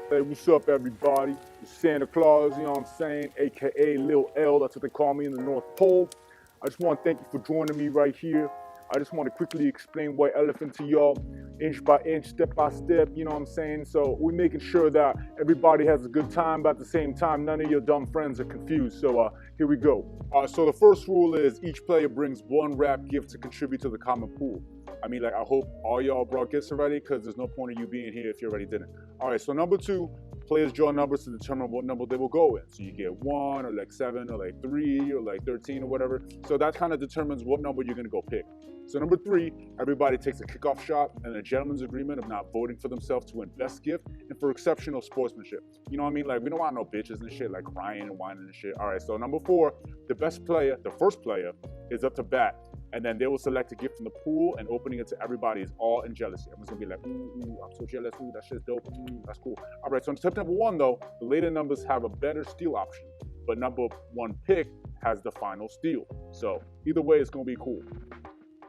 Hey, what's up, everybody? It's Santa Claus, you know what I'm saying? AKA Lil L, that's what they call me in the North Pole. I just want to thank you for joining me right here. I just want to quickly explain White Elephant to y'all, inch by inch, step by step, you know what I'm saying? So we're making sure that everybody has a good time, but at the same time, none of your dumb friends are confused. So here we go. So the first rule is each player brings one wrap gift to contribute to the common pool. I mean, like, I hope all y'all brought gifts already, because there's no point in you being here if you already didn't. All right, so number two, players draw numbers to determine what number they will go in. So you get 1 or like 7 or like 3 or like 13 or whatever. So that kind of determines what number you're going to go pick. So number 3, everybody takes a kickoff shot and a gentleman's agreement of not voting for themselves to win best gift and for exceptional sportsmanship. You know what I mean? Like, we don't want no bitches and shit, like crying and whining and shit. All right, so number 4, the best player, the first player, is up to bat. And then they will select a gift from the pool, and opening it to everybody is all in jealousy. Everyone's gonna be like, ooh, I'm so jealous, ooh, that shit's dope, that's cool. All right, so in tip number 1 though, the later numbers have a better steal option, but number 1 pick has the final steal. So either way, it's gonna be cool.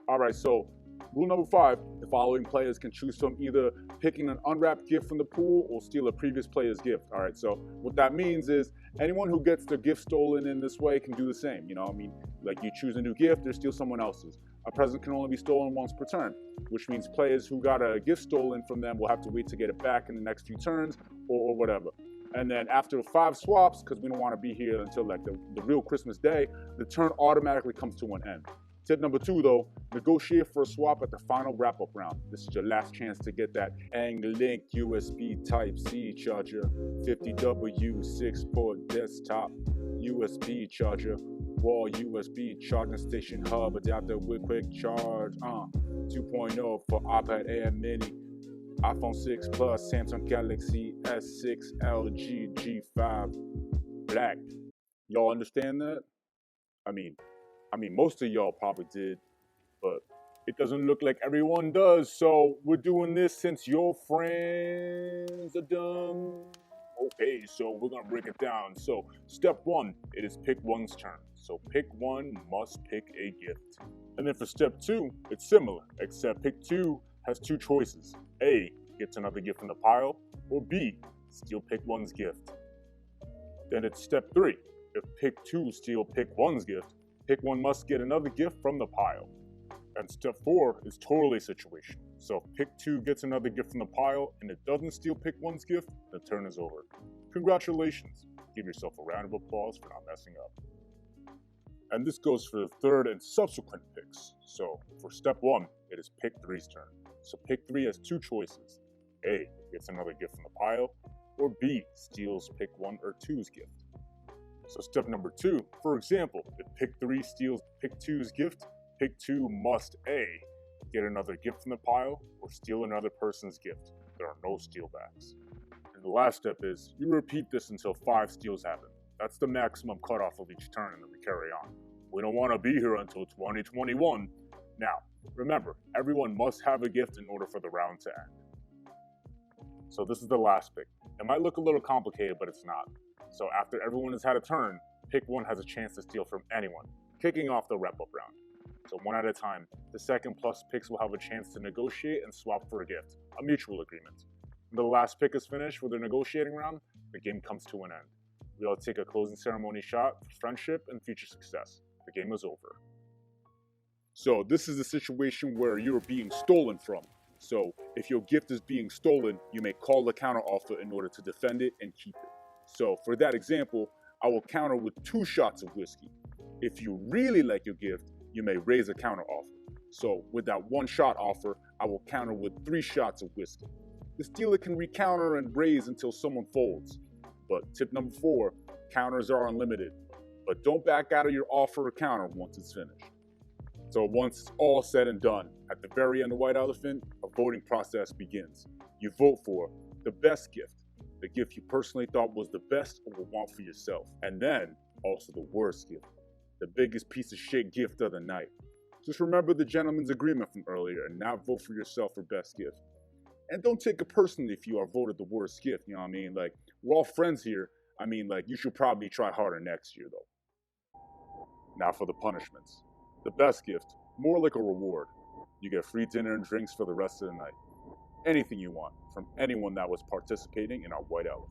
All right, so rule number 5, the following players can choose from either picking an unwrapped gift from the pool or steal a previous player's gift. All right, so what that means is anyone who gets their gift stolen in this way can do the same. You know, I mean, like, you choose a new gift or steal someone else's. A present can only be stolen once per turn, which means players who got a gift stolen from them will have to wait to get it back in the next few turns or whatever. And then after 5 swaps, because we don't want to be here until like the real Christmas day, the turn automatically comes to an end. Tip number 2 though, negotiate for a swap at the final wrap-up round. This is your last chance to get that Ang-Link USB Type-C charger, 50W 6-port desktop USB charger, wall USB charging station hub adapter with quick charge, 2.0 for iPad Air Mini, iPhone 6 Plus, Samsung Galaxy S6, LG G5 Black. Y'all understand that? I mean, most of y'all probably did, but it doesn't look like everyone does. So we're doing this since your friends are dumb. Okay, so we're gonna break it down. So step 1, it is pick one's turn. So pick 1 must pick a gift. And then for step 2, it's similar, except pick 2 has 2 choices. A, gets another gift from the pile, or B, steal pick 1's gift. Then it's step 3. If pick 2 steal pick 1's gift, pick 1 must get another gift from the pile. And step 4 is totally situational. So if pick 2 gets another gift from the pile and it doesn't steal pick 1's gift, the turn is over. Congratulations. Give yourself a round of applause for not messing up. And this goes for the third and subsequent picks. So for step 1, it is pick 3's turn. So pick 3 has 2 choices. A, gets another gift from the pile, or B, steals pick 1 or 2's gift. So step number 2, for example, if pick 3 steals pick 2's gift, pick 2 must A, get another gift from the pile, or steal another person's gift. There are no stealbacks. And the last step is, you repeat this until 5 steals happen. That's the maximum cutoff of each turn, and then we carry on. We don't want to be here until 2021. Now, remember, everyone must have a gift in order for the round to end. So this is the last pick. It might look a little complicated, but it's not. So after everyone has had a turn, pick 1 has a chance to steal from anyone, kicking off the wrap-up round. So 1 at a time, the second plus picks will have a chance to negotiate and swap for a gift, a mutual agreement. When the last pick is finished with their negotiating round, the game comes to an end. We all take a closing ceremony shot for friendship and future success. The game is over. So this is a situation where you're being stolen from. So if your gift is being stolen, you may call a counteroffer in order to defend it and keep it. So for that example, I will counter with 2 shots of whiskey. If you really like your gift, you may raise a counteroffer. So with that 1 shot offer, I will counter with 3 shots of whiskey. The stealer can recounter and raise until someone folds. But tip number 4, counters are unlimited. But don't back out of your offer or counter once it's finished. So once it's all said and done, at the very end of White Elephant, a voting process begins. You vote for the best gift, the gift you personally thought was the best or would want for yourself, and then also the worst gift, the biggest piece of shit gift of the night. Just remember the gentleman's agreement from earlier and now vote for yourself for best gift. And don't take it personally if you are voted the worst gift, you know what I mean? Like, we're all friends here. I mean, like, you should probably try harder next year, though. Now for the punishments. The best gift, more like a reward. You get free dinner and drinks for the rest of the night. anything you want from anyone that was participating in our White Elephant.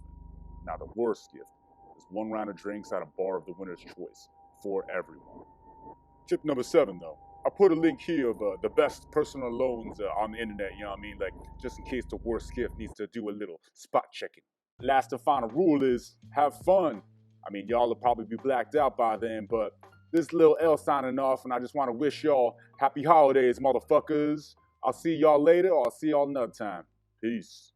Now, the worst gift is 1 round of drinks at a bar of the winner's choice for everyone. Tip number 7, though. I put a link here of the best personal loans on the internet, you know what I mean? Like, just in case the worst gift needs to do a little spot checking. Last and final rule is have fun. I mean, y'all will probably be blacked out by then, but this little L signing off, and I just want to wish y'all happy holidays, motherfuckers. I'll see y'all later, or I'll see y'all another time. Peace.